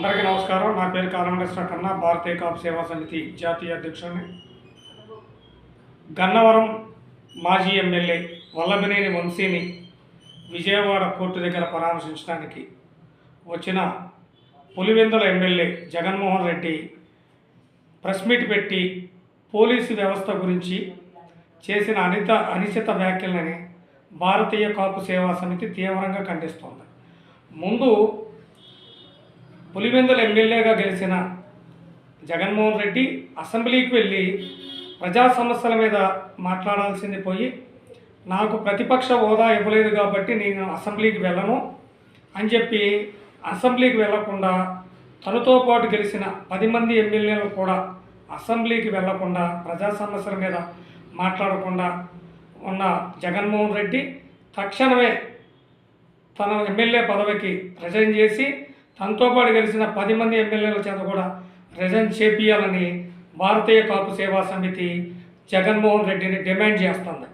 అందరికీ నమస్కారం. నా పేరు కాలమేశ్వర కన్నా, భారతీయ కాపు సేవా సమితి జాతీయ అధ్యక్షుడిని. గన్నవరం మాజీ ఎమ్మెల్యే వల్లభనేని వంశీని విజయవాడ కోర్టు దగ్గర పరామర్శించడానికి వచ్చిన Pulivendula MLA Jaganmohan Reddy press meet పెట్టి పోలీసు వ్యవస్థ గురించి చేసిన అనిశ్చిత వ్యాఖ్యలని భారతీయ కాపు సేవా సమితి తీవ్రంగా ఖండిస్తోంది. ముందు పులివెందుల ఎమ్మెల్యేగా గెలిచిన జగన్మోహన్ రెడ్డి అసెంబ్లీకి వెళ్ళి ప్రజా సమస్యల మీద మాట్లాడాల్సింది పోయి, నాకు ప్రతిపక్ష హోదా ఇవ్వలేదు కాబట్టి నేను అసెంబ్లీకి వెళ్ళను అని చెప్పి అసెంబ్లీకి వెళ్లకుండా, తనతో పాటు గెలిచిన 10 మంది ఎమ్మెల్యేలు కూడా అసెంబ్లీకి వెళ్లకుండా, ప్రజా సమస్యల మీద మాట్లాడకుండా ఉన్న జగన్మోహన్ రెడ్డి తక్షణమే తన ఎమ్మెల్యే పదవికి రిజైన్ చేసి, తనతో పాటు గెలిచిన 10 మంది ఎమ్మెల్యేల చేత కూడా రిజైన్ చేపియాలని భారతీయ కాపు సేవా సమితి జగన్మోహన్ రెడ్డిని డిమాండ్ చేస్తుంది.